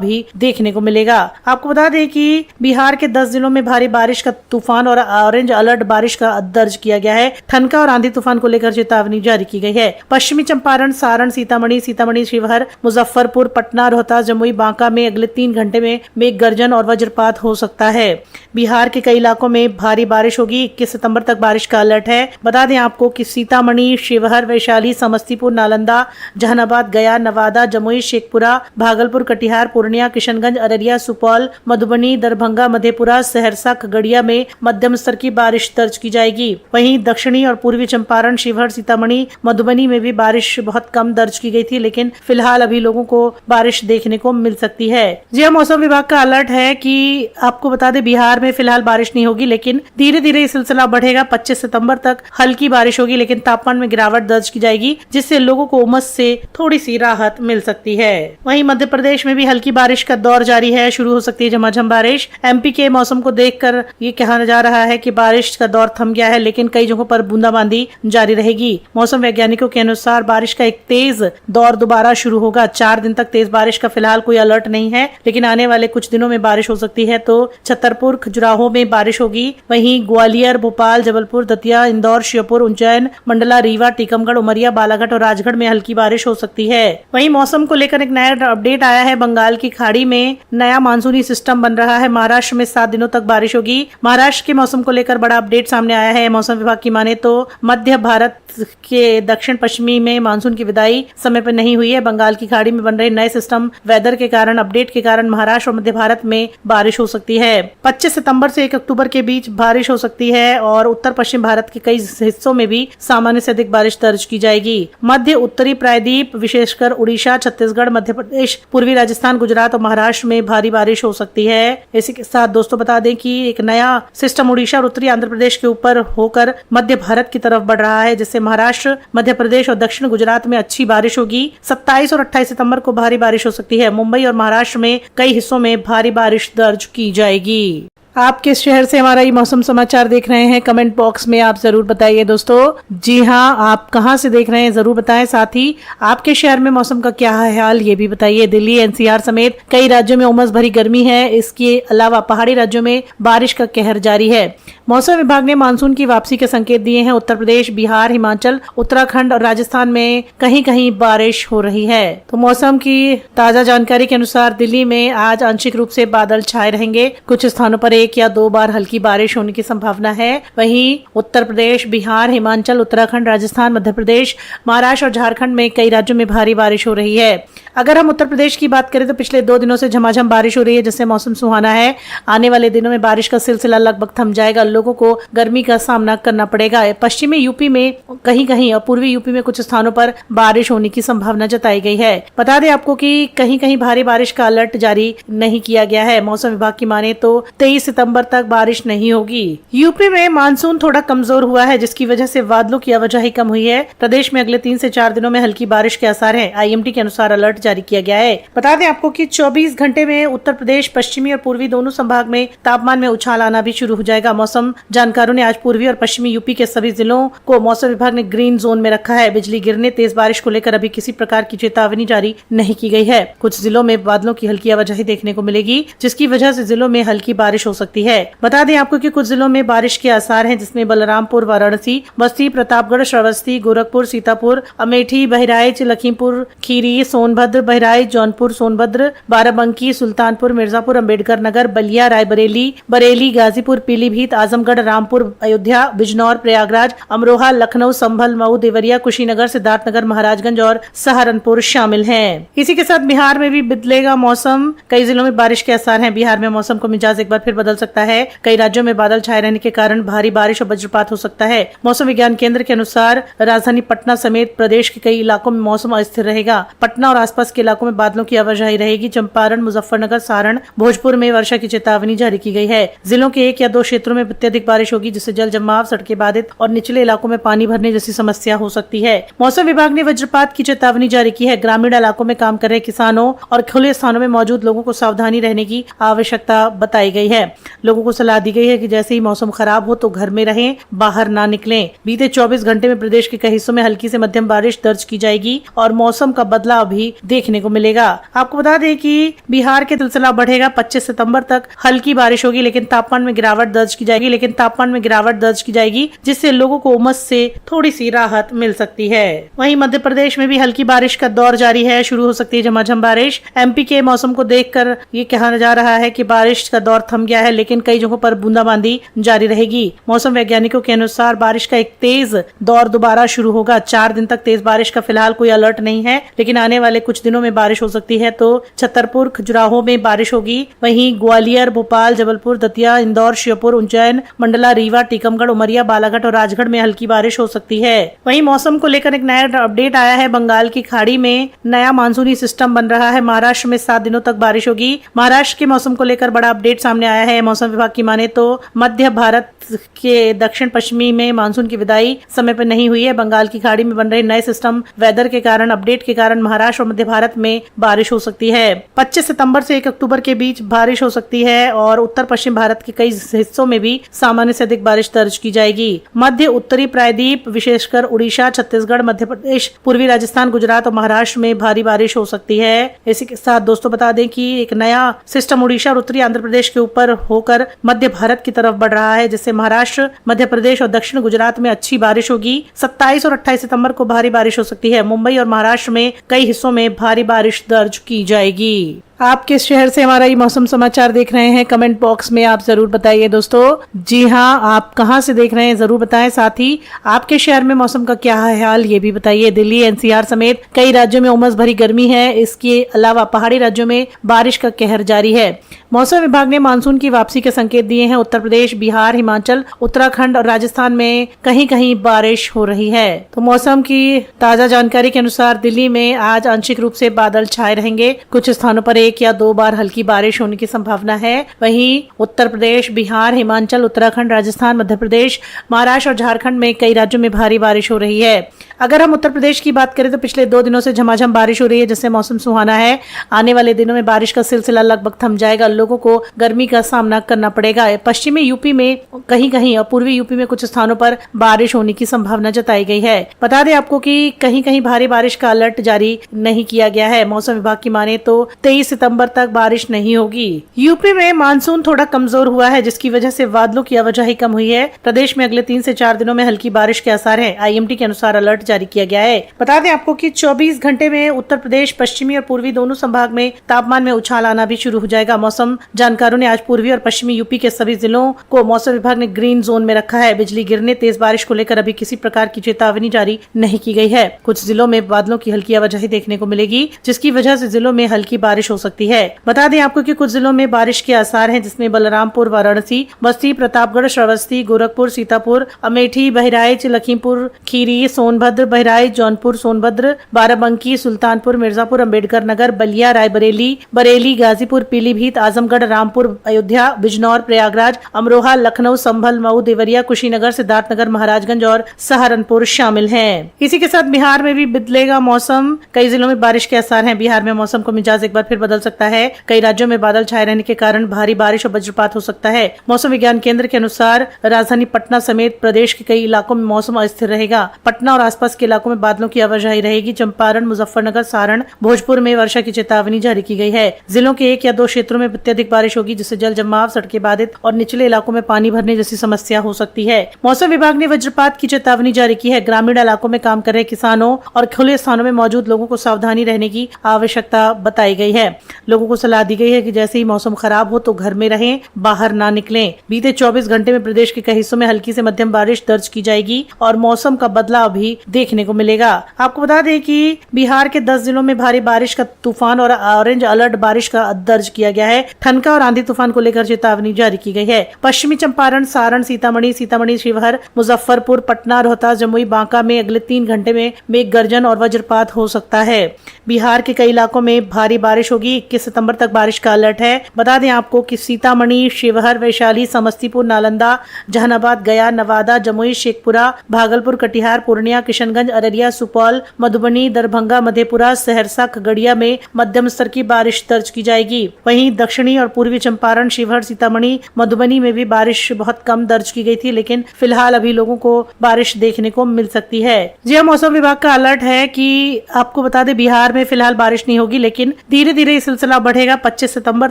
भी देखने को मिलेगा। आपको बता दें कि बिहार के 10 जिलों में भारी बारिश का तूफान और ऑरेंज अलर्ट बारिश का दर्ज किया गया है। ठनका और आंधी तूफान को लेकर चेतावनी जारी की गई है। पश्चिमी चंपारण, सारण, सीतामढ़ी, शिवहर, मुजफ्फरपुर, पटना, रोहतास, जमुई, बांका में अगले 3 घंटे में मेघ गर्जन और वज्रपात हो सकता है। बिहार के कई इलाकों में भारी बारिश होगी। 21 सितंबर तक बारिश का अलर्ट है। बता दें आपको कि सीतामढ़ी, शिवहर, वैशाली, समस्तीपुर, नालंदा, जहानाबाद, गया, नवादा, जमुई, शेखपुरा, भागलपुर, कटिहार, पूर्णिया, किशनगंज, अररिया, सुपौल, मधुबनी, दरभंगा, मधेपुरा, सहरसा, खगड़िया में मध्यम स्तर की बारिश दर्ज की जाएगी। वहीं दक्षिणी और पूर्वी चंपारण, शिवहर, सीतामढ़ी, मधुबनी में भी बारिश बहुत कम दर्ज की गई थी, लेकिन फिलहाल अभी लोगों को बारिश देखने को मिल सकती है। जी हाँ, मौसम विभाग का अलर्ट है कि आपको बता दें बिहार में फिलहाल बारिश नहीं होगी, लेकिन धीरे धीरे ये सिलसिला बढ़ेगा। 25 सितंबर तक हल्की बारिश होगी, लेकिन तापमान में गिरावट दर्ज की जाएगी, जिससे लोगों को उमस से थोड़ी सी राहत मिल सकती है। वहीं मध्य प्रदेश में भी हल्की बारिश का दौर जारी है। शुरू हो सकती है झमाझम बारिश। एमपी के मौसम को देखकर ये कहा जा रहा है कि बारिश का दौर थम गया है, लेकिन कई जगहों पर बूंदाबांदी जारी रहेगी। मौसम वैज्ञानिकों के अनुसार बारिश का एक तेज दौर दोबारा शुरू होगा। 4 दिन तक तेज बारिश का फिलहाल कोई अलर्ट नहीं है, लेकिन आने वाले कुछ दिनों में बारिश हो सकती है। तो छतरपुर, खजुराहो में बारिश होगी। वहीं ग्वालियर, भोपाल, जबलपुर, दतिया, इंदौर, श्योपुर, उज्जैन, मंडला, रीवा, टीकमगढ़, उमरिया, बालाघाट और राजगढ़ में हल्की बारिश हो सकती है। वहीं मौसम को लेकर एक नया अपडेट आया है। बंगाल की खाड़ी में नया मानसूनी सिस्टम बन रहा है। महाराष्ट्र में 7 दिनों तक बारिश होगी। महाराष्ट्र के मौसम को लेकर बड़ा अपडेट सामने आया है। मौसम विभाग की माने तो मध्य भारत के दक्षिण पश्चिमी में मानसून की विदाई समय पर नहीं हुई है। बंगाल की खाड़ी में बन रहे नए सिस्टम वेदर के कारण, अपडेट के कारण महाराष्ट्र और मध्य भारत में बारिश हो सकती है। 25 सितंबर से 1 अक्टूबर के बीच बारिश हो सकती है और उत्तर पश्चिम भारत के कई हिस्सों में भी सामान्य से अधिक बारिश दर्ज की जाएगी। मध्य उत्तरी प्रायद्वीप, विशेषकर उड़ीसा, छत्तीसगढ़, मध्य प्रदेश, पूर्वी राजस्थान, गुजरात और महाराष्ट्र में भारी बारिश हो सकती है। इसी के साथ दोस्तों बता दें कि एक नया सिस्टम उड़ीसा और उत्तरी आंध्र प्रदेश के ऊपर होकर मध्य भारत की तरफ बढ़ रहा है, जिससे महाराष्ट्र, मध्य प्रदेश और दक्षिण गुजरात में अच्छी बारिश होगी। 27 और 28 सितंबर को भारी बारिश हो सकती है। मुंबई और महाराष्ट्र में कई हिस्सों में भारी बारिश दर्ज की जाएगी। आप किस शहर से हमारा ये मौसम समाचार देख रहे हैं, कमेंट बॉक्स में आप जरूर बताइए दोस्तों। जी हाँ, आप कहां से देख रहे हैं जरूर बताएं। साथ ही आपके शहर में मौसम का क्या हाल ये भी बताइए। दिल्ली, एनसीआर समेत कई राज्यों में उमस भरी गर्मी है। इसके अलावा पहाड़ी राज्यों में बारिश का कहर जारी है। मौसम विभाग ने मानसून की वापसी के संकेत दिए हैं। उत्तर प्रदेश, बिहार, हिमाचल, उत्तराखंड और राजस्थान में कहीं कहीं बारिश हो रही है। तो मौसम की ताजा जानकारी के अनुसार दिल्ली में आज आंशिक रूप से बादल छाए रहेंगे। कुछ स्थानों पर 1 या 2 बार हल्की बारिश होने की संभावना है। वहीं उत्तर प्रदेश, बिहार, हिमाचल, उत्तराखंड, राजस्थान, मध्य प्रदेश, महाराष्ट्र और झारखंड में कई राज्यों में भारी बारिश हो रही है। अगर हम उत्तर प्रदेश की बात करें तो पिछले 2 दिनों से झमाझम बारिश हो रही है, जिससे मौसम सुहाना है। आने वाले दिनों में बारिश का सिलसिला लगभग थम जाएगा। लोगों को गर्मी का सामना करना पड़ेगा। पश्चिमी यूपी में कहीं कहीं और पूर्वी यूपी में कुछ स्थानों पर बारिश होने की संभावना जताई गई है। बता दें आपको कि कहीं कहीं भारी बारिश का अलर्ट जारी नहीं किया गया है। मौसम विभाग की माने तो 23 सितंबर तक बारिश नहीं होगी। यूपी में मानसून थोड़ा कमजोर हुआ है, जिसकी वजह से बादलों की आवाजाही कम हुई है। प्रदेश में अगले 3 से 4 दिनों में हल्की बारिश के आसार हैं। आईएमडी के अनुसार अलर्ट जारी किया गया है। बता दें आपको कि 24 घंटे में उत्तर प्रदेश, पश्चिमी और पूर्वी दोनों संभाग में तापमान में उछाल आना भी शुरू हो जाएगा। मौसम जानकारों ने आज पूर्वी और पश्चिमी यूपी के सभी जिलों को मौसम विभाग ने ग्रीन जोन में रखा है। बिजली गिरने, तेज बारिश को लेकर अभी किसी प्रकार की चेतावनी जारी नहीं की गई है। कुछ जिलों में बादलों की हल्की आवाजाही देखने को मिलेगी, जिसकी वजह से जिलों में हल्की बारिश हो सकती है। बता दें आपको कि कुछ जिलों में बारिश के आसार हैं, जिसमें बलरामपुर, वाराणसी, बस्ती, प्रतापगढ़, श्रावस्ती, गोरखपुर, सीतापुर, अमेठी, बहराइच, लखीमपुर खीरी, सोनभद्र, बहराइच, जौनपुर, सोनभद्र, बाराबंकी, सुल्तानपुर, मिर्जापुर, अम्बेडकर नगर, बलिया, रायबरेली, बरेली, गाजीपुर, पीलीभीत, आजमगढ़, रामपुर, अयोध्या, बिजनौर, प्रयागराज, अमरोहा, लखनऊ, संभल, मऊ, देवरिया, कुशीनगर, सिद्धार्थनगर, महाराजगंज और सहारनपुर शामिल हैं। इसी के साथ बिहार में भी बदलेगा मौसम। कई जिलों में बारिश के आसार हैं। बिहार में मौसम को मिजाज एक बार फिर बदल सकता है। कई राज्यों में बादल छाए रहने के कारण भारी बारिश और वज्रपात हो सकता है। मौसम विज्ञान केंद्र के अनुसार राजधानी पटना समेत प्रदेश के कई इलाकों में मौसम अस्थिर रहेगा। पटना और आसपास के इलाकों में बादलों की आवाजाही रहेगी। चंपारण, मुजफ्फरनगर, सारण, भोजपुर में वर्षा की चेतावनी जारी की गई है। जिलों के 1 या 2 क्षेत्रों में अत्यधिक बारिश होगी, जिससे जल जमाव, सड़कें बाधित और निचले इलाकों में पानी भरने जैसी समस्या हो सकती है। मौसम विभाग ने वज्रपात की चेतावनी जारी की है। ग्रामीण इलाकों में काम कर रहे किसानों और खुले स्थानों में मौजूद लोगों को सावधानी रहने की आवश्यकता बताई गई है। लोगों को सलाह दी गई है कि जैसे ही मौसम खराब हो तो घर में रहें, बाहर ना निकलें। बीते 24 घंटे में प्रदेश के कई हिस्सों में हल्की से मध्यम बारिश दर्ज की जाएगी और मौसम का बदलाव भी देखने को मिलेगा। आपको बता दें कि बिहार के सिलसिला बढ़ेगा। 25 सितंबर तक हल्की बारिश होगी, लेकिन तापमान में गिरावट दर्ज की जाएगी, जिससे लोगों को उमस से थोड़ी सी राहत मिल सकती है। वहीं मध्य प्रदेश में भी हल्की बारिश का दौर जारी है। शुरू हो सकती है झमाझम बारिश। एमपी के मौसम को देखकर ये कहा जा रहा है कि बारिश का दौर थम गया है, लेकिन कई जगहों पर बूंदाबांदी जारी रहेगी। मौसम वैज्ञानिकों के अनुसार बारिश का एक तेज दौर दोबारा शुरू होगा। 4 दिन तक तेज बारिश का फिलहाल कोई अलर्ट नहीं है, लेकिन आने वाले कुछ दिनों में बारिश हो सकती है। तो छतरपुर, खजुराहो में बारिश होगी। वहीं ग्वालियर, भोपाल, जबलपुर, दतिया, इंदौर, श्योपुर, उज्जैन, मंडला, रीवा, टीकमगढ़, उमरिया, बालाघाट और राजगढ़ में हल्की बारिश हो सकती है। वहीं मौसम को लेकर एक नया अपडेट आया है। बंगाल की खाड़ी में नया मानसूनी सिस्टम बन रहा है। महाराष्ट्र में 7 दिनों तक बारिश होगी। महाराष्ट्र के मौसम को लेकर बड़ा अपडेट सामने आया है। मौसम विभाग की माने तो मध्य भारत के दक्षिण पश्चिमी में मानसून की विदाई समय पर नहीं हुई है। बंगाल की खाड़ी में बन रहे नए सिस्टम वेदर के कारण, अपडेट के कारण महाराष्ट्र और मध्य भारत में बारिश हो सकती है। 25 सितंबर से 1 अक्टूबर के बीच बारिश हो सकती है और उत्तर पश्चिम भारत के कई हिस्सों में भी सामान्य से अधिक बारिश दर्ज की जाएगी। मध्य उत्तरी प्रायद्वीप, विशेषकर उड़ीसा, छत्तीसगढ़, मध्य प्रदेश, पूर्वी राजस्थान, गुजरात और महाराष्ट्र में भारी बारिश हो सकती है। इसी के साथ दोस्तों बता दें कि एक नया सिस्टम उड़ीसा और उत्तरी आंध्र प्रदेश के ऊपर होकर मध्य भारत की तरफ बढ़ रहा है, जिससे महाराष्ट्र, मध्य प्रदेश और दक्षिण गुजरात में अच्छी बारिश होगी। 27 और 28 सितंबर को भारी बारिश हो सकती है। मुंबई और महाराष्ट्र में कई हिस्सों में भारी बारिश दर्ज की जाएगी। आप किस शहर से हमारा ये मौसम समाचार देख रहे हैं, कमेंट बॉक्स में आप जरूर बताइए दोस्तों। जी हाँ, आप कहां से देख रहे हैं जरूर बताएं। साथ ही आपके शहर में मौसम का क्या है हाल, ये भी बताइए। दिल्ली, एनसीआर समेत कई राज्यों में उमस भरी गर्मी है। इसके अलावा पहाड़ी राज्यों में बारिश का कहर जारी है। मौसम विभाग ने मानसून की वापसी के संकेत दिए हैं। उत्तर प्रदेश, बिहार, हिमाचल, उत्तराखंड और राजस्थान में कहीं कहीं बारिश हो रही है। तो मौसम की ताजा जानकारी के अनुसार दिल्ली में आज आंशिक रूप से बादल छाए रहेंगे। कुछ स्थानों पर 1 या 2 बार हल्की बारिश होने की संभावना है। वहीं उत्तर प्रदेश, बिहार, हिमाचल, उत्तराखंड, राजस्थान, मध्य प्रदेश, महाराष्ट्र और झारखंड में कई राज्यों में भारी बारिश हो रही है। अगर हम उत्तर प्रदेश की बात करें तो पिछले 2 दिनों से झमाझम बारिश हो रही है, जिससे मौसम सुहाना है। आने वाले दिनों में बारिश का सिलसिला लगभग थम जाएगा। लोगों को गर्मी का सामना करना पड़ेगा। पश्चिमी यूपी में कहीं कहीं और पूर्वी यूपी में कुछ स्थानों पर बारिश होने की संभावना जताई गई है। बता दें आपको कि कहीं कहीं भारी बारिश का अलर्ट जारी नहीं किया गया है। मौसम विभाग की माने तो 23 सितंबर तक बारिश नहीं होगी। यूपी में मानसून थोड़ा कमजोर हुआ है, जिसकी वजह से बादलों की आवाजाही कम हुई है। प्रदेश में अगले 3 से 4 दिनों में हल्की बारिश के आसार है। आईएमडी के अनुसार अलर्ट जारी किया गया है। बता दें आपको कि 24 घंटे में उत्तर प्रदेश, पश्चिमी और पूर्वी दोनों संभाग में तापमान में उछाल आना भी शुरू हो जाएगा। मौसम जानकारों ने आज पूर्वी और पश्चिमी यूपी के सभी जिलों को मौसम विभाग ने ग्रीन जोन में रखा है। बिजली गिरने, तेज बारिश को लेकर अभी किसी प्रकार की चेतावनी जारी नहीं की गई है। कुछ जिलों में बादलों की हल्की आवाजाही देखने को मिलेगी, जिसकी वजह से जिलों में हल्की बारिश हो सकती है। बता दें आपको कि कुछ जिलों में बारिश के आसार हैं, जिसमें बलरामपुर, वाराणसी, बस्ती, प्रतापगढ़, श्रावस्ती, गोरखपुर, सीतापुर, अमेठी, बहराइच, लखीमपुर खीरी, सोनभद्र, बहराइच, जौनपुर, सोनभद्र, बाराबंकी, सुल्तानपुर, मिर्जापुर, अम्बेडकर नगर, बलिया, रायबरेली, बरेली, गाजीपुर, पीलीभीत, आजमगढ़, रामपुर, अयोध्या, बिजनौर, प्रयागराज, अमरोहा, लखनऊ, संभल, मऊ, देवरिया, कुशीनगर, सिद्धार्थनगर, महाराजगंज और सहारनपुर शामिल हैं। इसी के साथ बिहार में भी बदलेगा मौसम। कई जिलों में बारिश के आसार हैं। बिहार में मौसम को मिजाज एक बार फिर बदल सकता है। कई राज्यों में बादल छाए रहने के कारण भारी बारिश और वज्रपात हो सकता है। मौसम विज्ञान केंद्र के अनुसार राजधानी पटना समेत प्रदेश के कई इलाकों में मौसम अस्थिर रहेगा। पटना और आसपास के इलाकों में बादलों की आवाजाही रहेगी। चंपारण, मुजफ्फरनगर, सारण, भोजपुर में वर्षा की चेतावनी जारी की गई है। जिलों के 1 या 2 क्षेत्रों में अत्यधिक बारिश होगी, जिससे जल जमाव, सड़कें बाधित और निचले इलाकों में पानी भरने जैसी समस्या हो सकती है। मौसम विभाग ने वज्रपात की चेतावनी जारी की है। ग्रामीण इलाकों में काम कर रहे किसानों और खुले स्थानों में मौजूद लोगों को सावधानी रहने की आवश्यकता बताई गई है। लोगों को सलाह दी गई है कि जैसे ही मौसम खराब हो तो घर में रहें, बाहर ना निकलें। बीते 24 घंटे में प्रदेश के कई हिस्सों में हल्की से मध्यम बारिश दर्ज की जाएगी और मौसम का बदलाव भी देखने को मिलेगा। आपको बता दें कि बिहार के 10 जिलों में भारी बारिश का तूफान और ऑरेंज अलर्ट बारिश का दर्ज किया गया है। ठनका और आंधी तूफान को लेकर चेतावनी जारी की गई है। पश्चिमी चंपारण, सारण, सीतामढ़ी, शिवहर, मुजफ्फरपुर, पटना, रोहतास, जमुई, बांका में अगले 3 घंटे में मेघ गर्जन और वज्रपात हो सकता है। बिहार के कई इलाकों में भारी बारिश होगी। 21 सितंबर तक बारिश का अलर्ट है। बता दें आपको कि सीतामढ़ी, शिवहर, वैशाली, समस्तीपुर, नालंदा, जहानाबाद, गया, नवादा, जमुई, शेखपुरा, भागलपुर, कटिहार, पूर्णिया, किशन किशनगंज, अररिया, सुपौल, मधुबनी, दरभंगा, मधेपुरा, सहरसा, खगड़िया में मध्यम स्तर की बारिश दर्ज की जाएगी। वहीं दक्षिणी और पूर्वी चंपारण, शिवहर, सीतामढ़ी, मधुबनी में भी बारिश बहुत कम दर्ज की गई थी, लेकिन फिलहाल अभी लोगों को बारिश देखने को मिल सकती है। जी हाँ, मौसम विभाग का अलर्ट है कि आपको बता दें बिहार में फिलहाल बारिश नहीं होगी, लेकिन धीरे धीरे ये सिलसिला बढ़ेगा। 25 सितंबर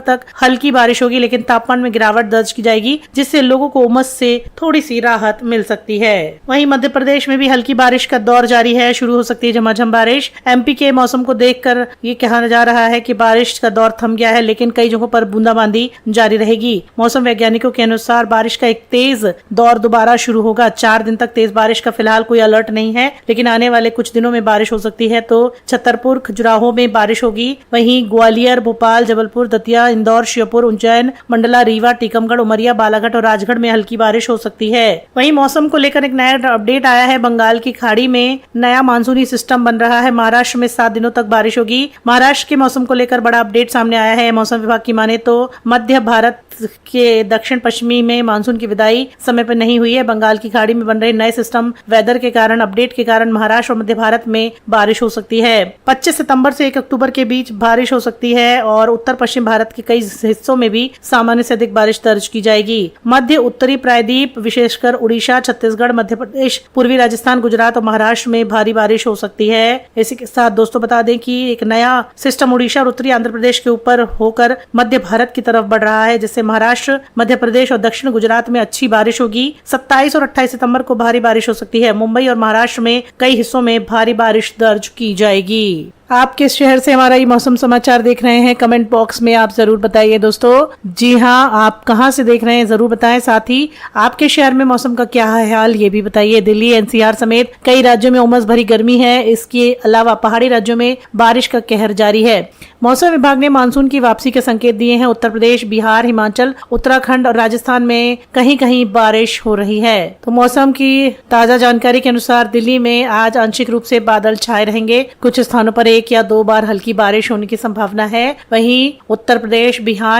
तक हल्की बारिश होगी, लेकिन तापमान में गिरावट दर्ज की जाएगी, जिससे लोगों को उमस से थोड़ी सी राहत मिल सकती है। वहीं मध्य प्रदेश में भी हल्की बारिश का दौर जारी है, शुरू हो सकती है झमाझम बारिश। एमपी के मौसम को देखकर ये कहा जा रहा है कि बारिश का दौर थम गया है, लेकिन कई जगहों पर बूंदाबांदी जारी रहेगी। मौसम वैज्ञानिकों के अनुसार बारिश का एक तेज दौर दोबारा शुरू होगा। 4 दिन तक तेज बारिश का फिलहाल कोई अलर्ट नहीं है, लेकिन आने वाले कुछ दिनों में बारिश हो सकती है। तो छतरपुर, खजुराहो में बारिश होगी। वहीं ग्वालियर, भोपाल, जबलपुर, दतिया, इंदौर, श्योपुर, उज्जैन, मंडला, रीवा, टीकमगढ़, उमरिया, बालाघाट और राजगढ़ में हल्की बारिश हो सकती है। वहीं मौसम को लेकर एक नया अपडेट आया है। बंगाल की खाड़ी में नया मानसूनी सिस्टम बन रहा है। महाराष्ट्र में 7 दिनों तक बारिश होगी। महाराष्ट्र के मौसम को लेकर बड़ा अपडेट सामने आया है। मौसम विभाग की माने तो मध्य भारत के दक्षिण पश्चिमी में मानसून की विदाई समय पर नहीं हुई है। बंगाल की खाड़ी में बन रहे नए सिस्टम वेदर के कारण, अपडेट के कारण महाराष्ट्र और मध्य भारत में बारिश हो सकती है। 25 सितंबर से 1 अक्टूबर के बीच बारिश हो सकती है और उत्तर पश्चिम भारत के कई हिस्सों में भी सामान्य से अधिक बारिश दर्ज की जाएगी। मध्य उत्तरी प्रायद्वीप, विशेषकर उड़ीसा, छत्तीसगढ़, मध्य प्रदेश, पूर्वी राजस्थान, गुजरात और महाराष्ट्र में भारी बारिश हो सकती है। इसी के साथ दोस्तों बता दें कि एक नया सिस्टम उड़ीसा और उत्तरी आंध्र प्रदेश के ऊपर होकर मध्य भारत की तरफ बढ़ रहा है, जिससे महाराष्ट्र, मध्य प्रदेश और दक्षिण गुजरात में अच्छी बारिश होगी। 27 और 28 सितंबर को भारी बारिश हो सकती है। मुंबई और महाराष्ट्र में कई हिस्सों में भारी बारिश दर्ज की जाएगी। आप किस शहर से हमारा ये मौसम समाचार देख रहे हैं, कमेंट बॉक्स में आप जरूर बताइए दोस्तों। जी हाँ, आप कहां से देख रहे हैं जरूर बताएं। साथ ही आपके शहर में मौसम का क्या है हाल, ये भी बताइए। दिल्ली, एनसीआर समेत कई राज्यों में उमस भरी गर्मी है। इसके अलावा पहाड़ी राज्यों में बारिश का कहर जारी है। मौसम विभाग ने मानसून की वापसी के संकेत दिए हैं। उत्तर प्रदेश, बिहार, हिमाचल, उत्तराखंड और राजस्थान में कहीं कहीं बारिश हो रही है। तो मौसम की ताजा जानकारी के अनुसार दिल्ली में आज आंशिक रूप से बादल छाए रहेंगे। कुछ स्थानों पर 1 या 2 बार हल्की बारिश होने की संभावना है। वहीं उत्तर प्रदेश, बिहार,